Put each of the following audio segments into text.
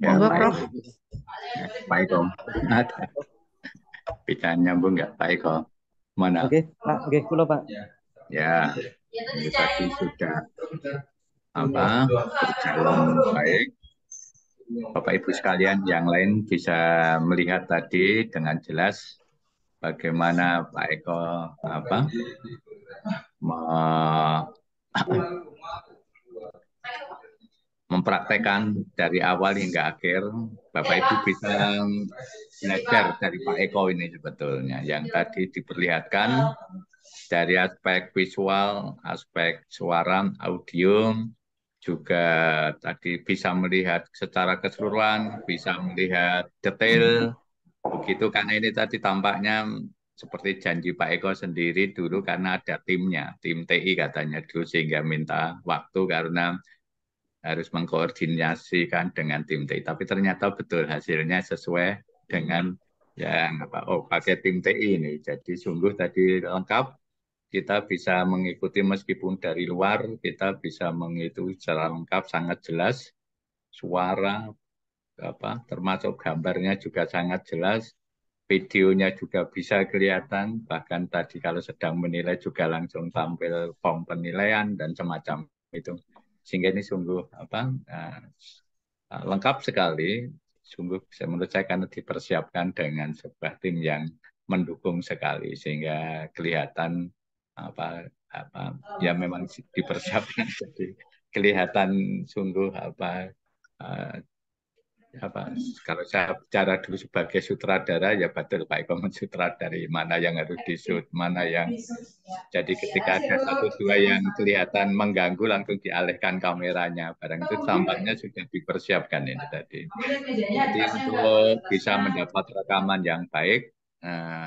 Ya, Monggo, baik. Prof. Pak Eko. Ada bisa nyambung nggak, Pak Eko? Mana? Oke, Pak. Oke, kula, Pak. Ya, ini tadi sudah berjalan baik. Bapak Ibu sekalian yang lain bisa melihat tadi dengan jelas bagaimana Pak Eko me- mempraktekkan dari awal hingga akhir. Bapak Ibu bisa belajar dari Pak Eko ini sebetulnya yang tadi diperlihatkan dari aspek visual, aspek suara, audio, juga tadi bisa melihat secara keseluruhan, bisa melihat detail, begitu karena ini tadi tampaknya seperti janji Pak Eko sendiri dulu karena ada timnya, tim TI katanya dulu sehingga minta waktu karena harus mengkoordinasikan dengan tim TI. Tapi ternyata betul hasilnya sesuai dengan yang pakai tim TI ini. Jadi sungguh tadi lengkap, kita bisa mengikuti meskipun dari luar, kita bisa mengikuti secara lengkap, sangat jelas, suara, termasuk gambarnya juga sangat jelas, videonya juga bisa kelihatan, bahkan tadi kalau sedang menilai juga langsung tampil form penilaian dan semacam itu. Sehingga ini sungguh lengkap sekali, sungguh menurut saya karena dipersiapkan dengan sebuah tim yang mendukung sekali, sehingga kelihatan ya memang dipersiapkan jadi kelihatan sungguh uh, kalau saya bicara dulu sebagai sutradara ya betul Pak Eko mensutradari mana yang harus disut, mana yang jadi ketika ada satu dua yang kelihatan mengganggu langsung dialihkan kameranya. Barang itu tampaknya sudah dipersiapkan ini tadi. Jadi untuk bisa mendapat rekaman yang baik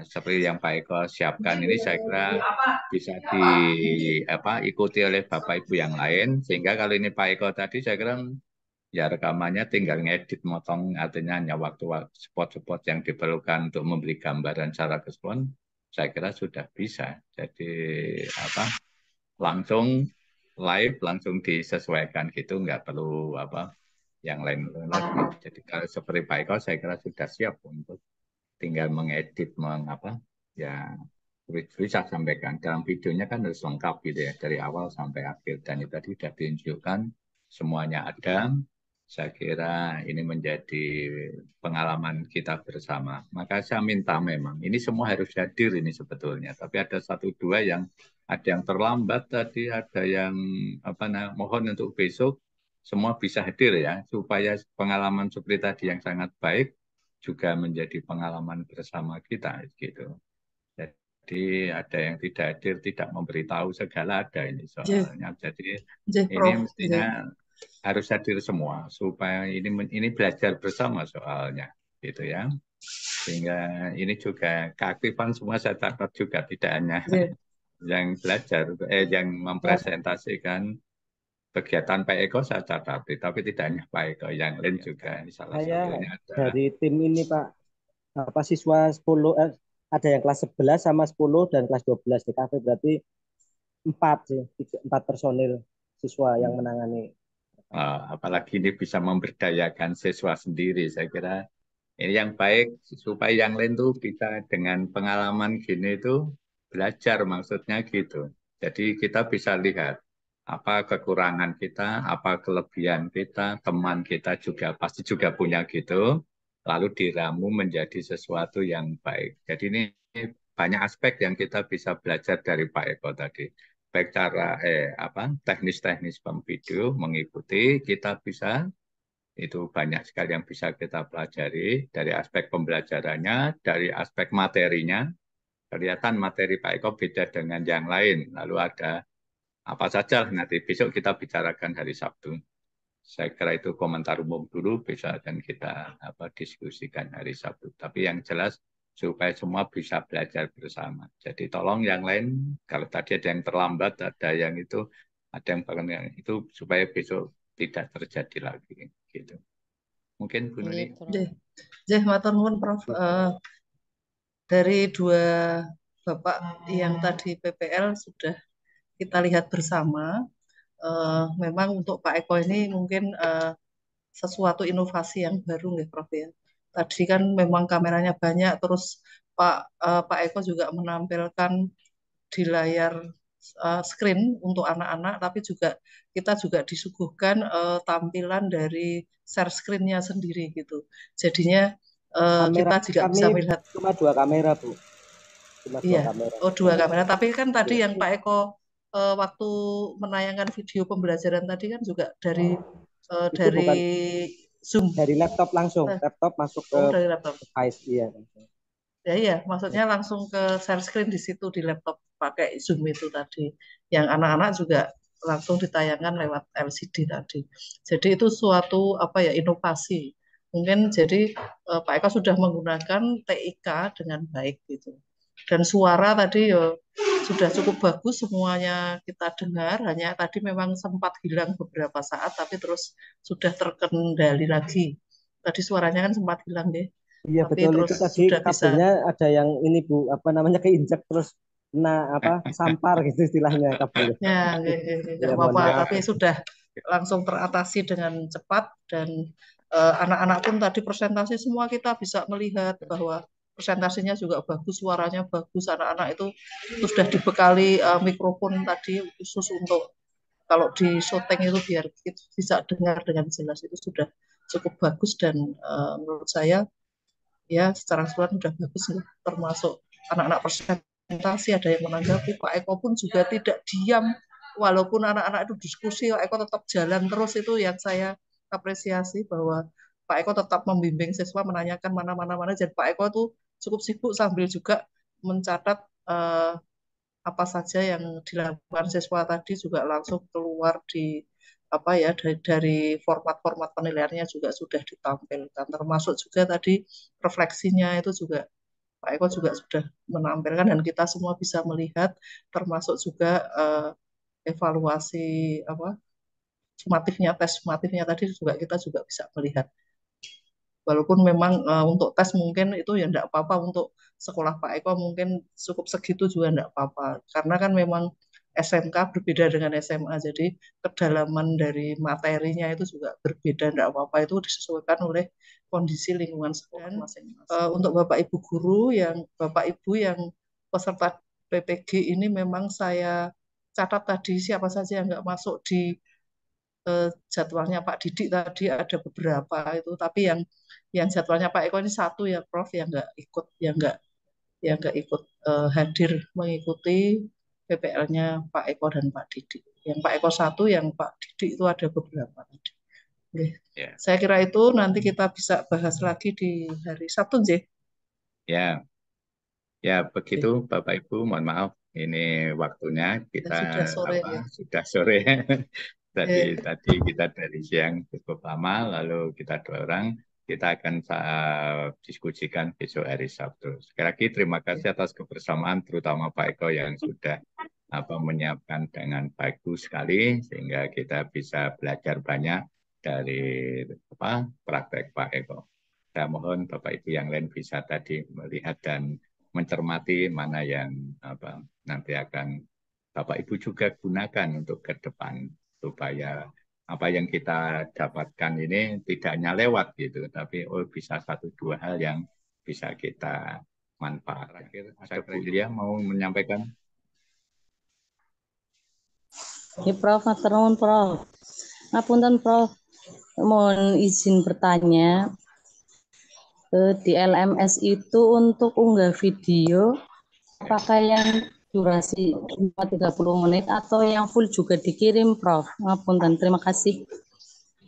seperti yang Pak Eko siapkan ini saya kira bisa diikuti oleh Bapak Ibu yang lain sehingga kalau ini Pak Eko tadi saya kira ya rekamannya tinggal ngedit motong artinya hanya waktu spot-spot yang diperlukan untuk memberi gambaran secara keseluruhan saya kira sudah bisa jadi langsung live langsung disesuaikan gitu nggak perlu yang lain lagi jadi kalau seperti Pak Eko saya kira sudah siap untuk tinggal mengedit ya bisa sampaikan dalam videonya kan harus lengkap gitu ya dari awal sampai akhir dan itu tadi sudah ditunjukkan semuanya ada saya kira ini menjadi pengalaman kita bersama maka saya minta memang ini semua harus hadir ini sebetulnya tapi ada satu dua yang ada yang terlambat tadi ada yang mohon untuk besok semua bisa hadir ya supaya pengalaman seperti tadi yang sangat baik juga menjadi pengalaman bersama kita gitu. Jadi ada yang tidak hadir, tidak memberitahu segala ada ini soalnya. Jadi ini Prof. mestinya harus hadir semua supaya ini belajar bersama soalnya, gitu ya. Sehingga ini juga keaktifan semua saya catat juga tidak hanya yang belajar, yang mempresentasikan kegiatan Pak Eko saya catat, tapi tidak hanya Pak Eko, yang lain juga salah Saya satunya ada. dari tim ini, Pak. Siswa 10, ada yang kelas 11 sama 10 dan kelas 12 DKV berarti 4 sih, 4 personil siswa yang menangani. Apalagi ini bisa memberdayakan siswa sendiri, saya kira ini yang baik supaya yang lain tuh bisa dengan pengalaman gini itu belajar maksudnya gitu. Jadi kita bisa lihat apa kekurangan kita, apa kelebihan kita, teman kita juga pasti juga punya gitu. Lalu diramu menjadi sesuatu yang baik. Jadi ini banyak aspek yang kita bisa belajar dari Pak Eko tadi. Baik cara teknis-teknis video mengikuti kita bisa itu banyak sekali yang bisa kita pelajari dari aspek pembelajarannya, dari aspek materinya. Kelihatan materi Pak Eko beda dengan yang lain. Lalu ada apa saja nanti besok kita bicarakan hari Sabtu. Saya kira itu komentar umum dulu, bisa dan kita diskusikan hari Sabtu. Tapi yang jelas supaya semua bisa belajar bersama. Jadi tolong yang lain, kalau tadi ada yang terlambat, ada yang itu, ada yang bahkan itu supaya besok tidak terjadi lagi. Gitu. Mungkin Bu Nuni. Matur nuwun Prof. Dari dua Bapak yang tadi PPL sudah kita lihat bersama memang untuk Pak Eko ini mungkin sesuatu inovasi yang baru nih Prof ya. Tadi kan memang kameranya banyak, terus Pak Eko juga menampilkan di layar screen untuk anak-anak, tapi juga kita juga disuguhkan tampilan dari share screen-nya sendiri gitu. Jadinya Kamera kita juga kami bisa melihat. cuma 2 kamera, Bu. Cuma dua Iya, kamera. oh 2 kamera. Tapi kan tadi Iya. yang Pak Eko waktu menayangkan video pembelajaran tadi kan juga dari Itu bukan Zoom. dari laptop langsung, Eh, laptop masuk ke oh dari laptop. device, iya. Ya iya, maksudnya langsung ke share screen di situ di laptop pakai Zoom itu tadi. Yang anak-anak juga langsung ditayangkan lewat LCD tadi. Jadi itu suatu apa ya inovasi. Mungkin jadi Pak Eka sudah menggunakan TIK dengan baik gitu. Dan suara tadi ya sudah cukup bagus semuanya kita dengar. Hanya tadi memang sempat hilang beberapa saat, tapi terus sudah terkendali lagi. Tadi suaranya kan sempat hilang deh, Iya tapi betul, terus itu tadi sudah bisa. kabelnya ada yang ini Bu, apa namanya, keinjak terus kena apa, sampar gitu istilahnya kabelnya. Ya, nggak Ya mohon apa-apa, maaf. tapi sudah langsung teratasi dengan cepat dan anak-anak pun tadi presentasi semua kita bisa melihat bahwa presentasinya juga bagus, suaranya bagus. Anak-anak itu sudah dibekali mikrofon tadi khusus untuk kalau di syuting itu biar kita bisa dengar dengan jelas, itu sudah cukup bagus dan menurut saya ya secara keseluruhan sudah bagus nih, termasuk anak-anak presentasi ada yang menanggapi. Pak Eko pun juga tidak diam walaupun anak-anak itu diskusi, Pak Eko tetap jalan terus. Itu yang saya apresiasi bahwa Pak Eko tetap membimbing siswa, menanyakan mana. Dan Pak Eko itu cukup sibuk sambil juga mencatat apa saja yang dilakukan siswa tadi, juga langsung keluar di apa ya dari format-format penilaiannya juga sudah ditampilkan, termasuk juga tadi refleksinya itu juga Pak Eko juga sudah menampilkan dan kita semua bisa melihat, termasuk juga evaluasi apa sumatifnya, tes sumatifnya tadi juga kita juga bisa melihat. Walaupun memang untuk tes mungkin itu ya enggak apa-apa, untuk sekolah Pak Eko mungkin cukup segitu juga enggak apa-apa. Karena kan memang SMK berbeda dengan SMA, jadi kedalaman dari materinya itu juga berbeda, enggak apa-apa, itu disesuaikan oleh kondisi lingkungan sekolah masing-masing. Untuk Bapak Ibu guru Bapak Ibu yang peserta PPG ini memang saya catat tadi siapa saja yang enggak masuk di jadwalnya Pak Didik tadi ada beberapa itu, tapi yang jadwalnya Pak Eko ini satu ya Prof, yang nggak ikut hadir mengikuti PPL-nya Pak Eko dan Pak Didik. Yang Pak Eko satu, yang Pak Didik itu ada beberapa tadi. Oke. Ya, Saya kira itu nanti kita bisa bahas lagi di hari Sabtu, Nggih. ya, ya begitu Oke. Bapak Ibu. Mohon maaf, ini waktunya kita Sudah sore ya. sudah sore. Tadi Oke. tadi kita dari siang cukup lama, lalu kita 2 orang. Kita akan diskusikan besok hari Sabtu. Sekali lagi terima kasih atas kebersamaan, terutama Pak Eko yang sudah menyiapkan dengan bagus sekali, sehingga kita bisa belajar banyak dari praktek Pak Eko. Saya mohon Bapak Ibu yang lain bisa tadi melihat dan mencermati mana yang nanti akan Bapak Ibu juga gunakan untuk ke depan, supaya apa yang kita dapatkan ini tidak hanya lewat gitu, tapi bisa 1-2 hal yang bisa kita manfaatkan. Saya Bu Ilya mau menyampaikan. Ya, Prof, matur Prof. Ngapunten Prof, mohon izin bertanya. Di LMS itu untuk unggah video, apakah yang durasi 30 menit atau yang full juga dikirim, Prof? Ngapunten, terima kasih.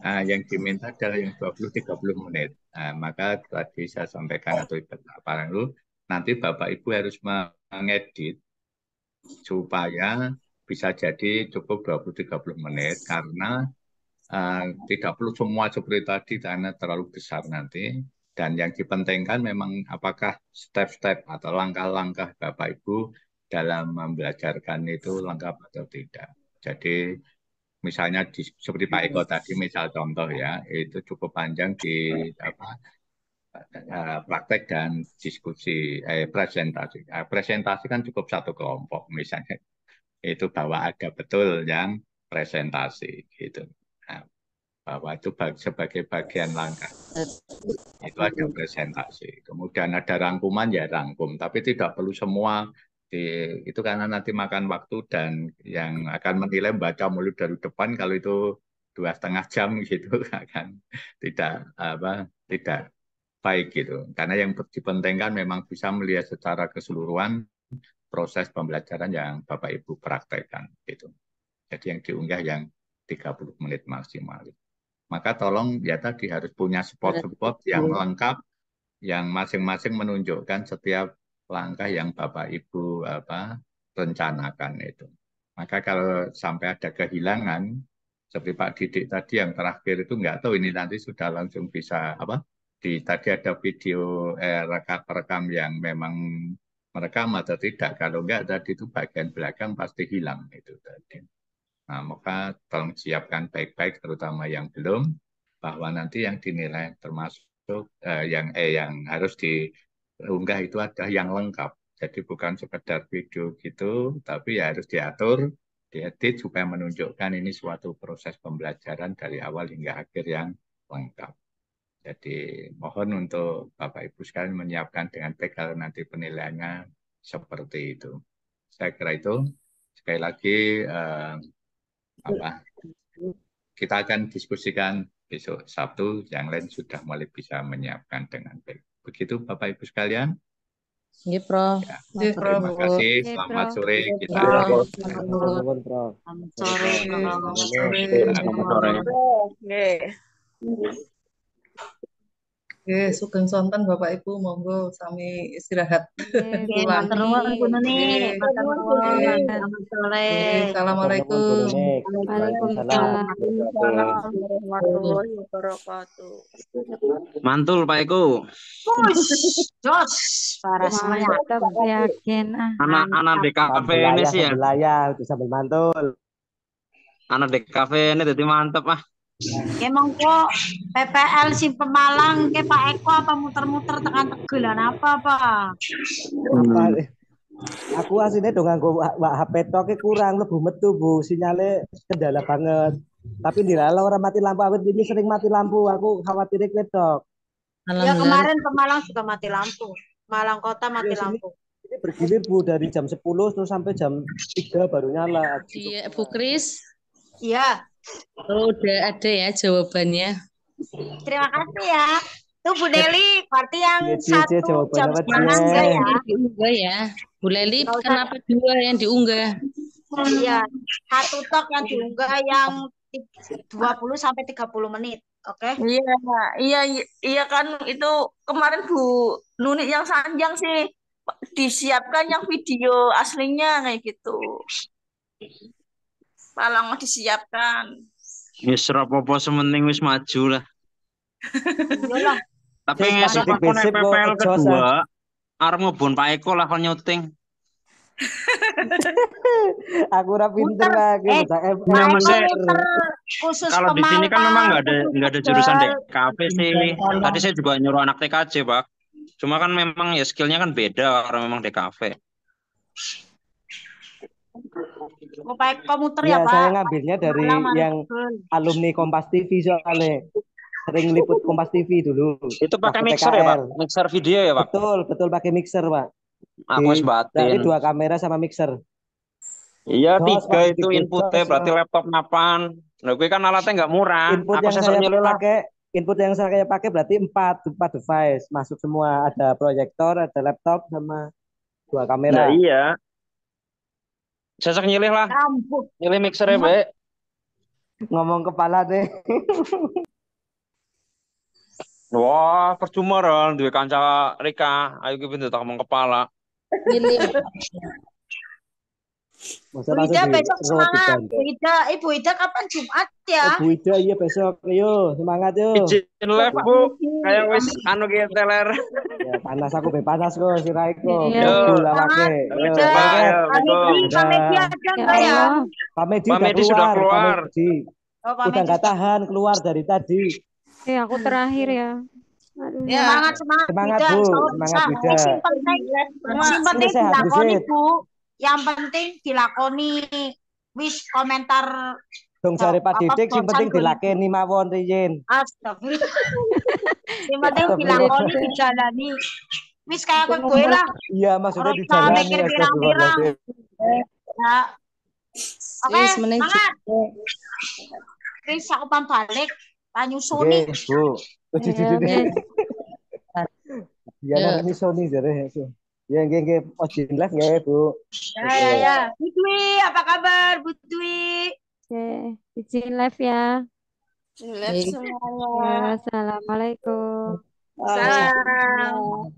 Yang diminta adalah yang 20-30 menit. Maka tadi saya sampaikan atau apa dulu, nanti Bapak Ibu harus mengedit supaya bisa jadi cukup 20-30 menit, karena tidak perlu semua seperti tadi karena terlalu besar nanti. Dan yang dipentingkan memang apakah step-step atau langkah-langkah Bapak Ibu dalam membelajarkan itu lengkap atau tidak. Jadi misalnya seperti Pak Eko tadi, misal contoh ya, itu cukup panjang di praktek dan diskusi, presentasi. Presentasi kan cukup satu kelompok misalnya. Itu bahwa ada betul yang presentasi gitu. Nah, bahwa itu sebagai bagian langkah itu ada presentasi. Kemudian ada rangkuman ya rangkum, tapi tidak perlu semua itu karena nanti makan waktu dan yang akan menilai baca mulut dari depan kalau itu 2,5 jam gitu akan tidak baik gitu. Karena yang dipentingkan memang bisa melihat secara keseluruhan proses pembelajaran yang Bapak Ibu praktekkan gitu. Jadi yang diunggah yang 30 menit maksimal. Maka tolong ya tadi harus punya spot-spot yang lengkap, yang masing-masing menunjukkan setiap langkah yang Bapak Ibu rencanakan itu. Maka kalau sampai ada kehilangan, seperti Pak Didik tadi yang terakhir itu nggak tahu ini nanti sudah langsung bisa tadi ada video rekam yang memang merekam atau tidak. Kalau enggak tadi itu bagian belakang pasti hilang itu tadi. Nah, maka tolong siapkan baik-baik terutama yang belum, bahwa nanti yang dinilai termasuk yang harus diunggah itu ada yang lengkap. Jadi bukan sekedar video gitu, tapi ya harus diatur, diedit supaya menunjukkan ini suatu proses pembelajaran dari awal hingga akhir yang lengkap. Jadi mohon untuk Bapak Ibu sekalian menyiapkan dengan baik kalau nanti penilaiannya seperti itu. Saya kira itu. Sekali lagi kita akan diskusikan besok Sabtu, yang lain sudah mulai bisa menyiapkan dengan baik. Begitu Bapak Ibu sekalian. Iya, Prof. Ya, Iya, Prof. terima kasih. Selamat sore kita. Prof. Selamat sore. Selamat sore. Selamat sore. Oke. Oke, sugeng sonten Bapak Ibu, monggo sami istirahat. Oke, Pulang. matur nuwun Bu Nuni. Matur nuwun. Selamat sore. Assalamualaikum. Waalaikumsalam warahmatullahi wabarakatuh. Mantul Pak Eko. Jos, para semuanya. Yakin Anak DKV ini sih ya. Itu sambil mantul. Anak DKV ini jadi mantep ah. Oke, monggo PPL si Pemalang ke Pak Eko apa muter-muter tekan Tegelan apa Pak? Aku aslinya dong nganggo HP toke kurang lebih metu Bu, sinyalnya kendala banget. Tapi dilala orang mati lampu awet ini sering mati lampu, aku khawatir ketok. Ya kemarin Pemalang juga mati lampu. Malang Kota mati lampu. Ini bergilir Bu dari jam 10 terus sampai jam 3 baru nyala. Iya, Bu Kris. Iya. Oh, udah ada ya jawabannya. Terima kasih ya. Tuh Bu Deli, berarti yang satu jam jawabannya setengah enggak ya? Diunggah ya. Bu Leli, kenapa 2 yang diunggah? Iya, satu tok yang diunggah yang 20 sampai 30 menit. Oke. Iya kan itu kemarin Bu Nuni yang sanjang sih disiapkan yang video aslinya kayak gitu. Palang disiapkan. Wis apa-apa sementing wis maju lah. Iyalah. Tapi ngesuk aku nek PPL kedua arep ngebon Pak Eko lah kon nyuting. Aku ora pinter lagi Khusus kalau di sini kan memang nggak ada jurusan DKV sih. Tadi saya juga nyuruh anak TKJ Pak. Cuma kan memang ya skillnya kan beda orang memang DKV. Pak komuter ya Pak. Saya ngambilnya dari yang alumni Kompas TV soalnya. Sering liput Kompas TV dulu. Itu pakai mixer ya Pak? Mixer video ya Pak? Betul pakai mixer Pak. Aku wis batin. Dari 2 kamera sama mixer. Iya 3 itu inputnya berarti laptop mapan. Nah gue kan alatnya nggak murah. Input yang saya pakai berarti 4 device masuk semua, ada proyektor, ada laptop sama 2 kamera. Nah, iya. Sesek nyilih lah. Nyilih mixernya baik. Ngomong kepala deh. Wah, percuma dong duwe kanca Rika. Ayo ki pintu tak ngomong kepala. Bu Ida besok semangat. Ibu Ida kapan Jumat ya? Bu Ida iya besok. Ayo semangat yo. Izin live Bu. Kayak wis anu ki teler. Ya panas aku panas kok si Raiko. Yo. Pamedi ada enggak ya? Pamedi sudah keluar. Udah nggak tahan keluar dari tadi. Aku terakhir ya. Aduh. Semangat Bu, semangat Bida. Simpen dilakoni Bu. Yang penting dilakoni. wis komentar Dong jare Pak apa Didik sing penting bosan dilakeni mawon riyin. astagfirullah. Yang penting dilakoni dijalani. Wis kayak aku gue lah. Iya, maksudnya Ora usah dijalani mikir pirang-pirang. astagfirullahaladzim. Ya. Oke, Wis meneh semangat. Wis aku pam balik. Tak nyusuni. Nggih, Bu. Ojo Ya, duduk. wis. Ya nang nyusuni jare. Ya nggih ojin live nggih, Bu. Ya. Bu Dwi, apa kabar Bu Dwi? Oke, izin live ya. Lihat Baik. semuanya. Ya, assalamualaikum. Salam.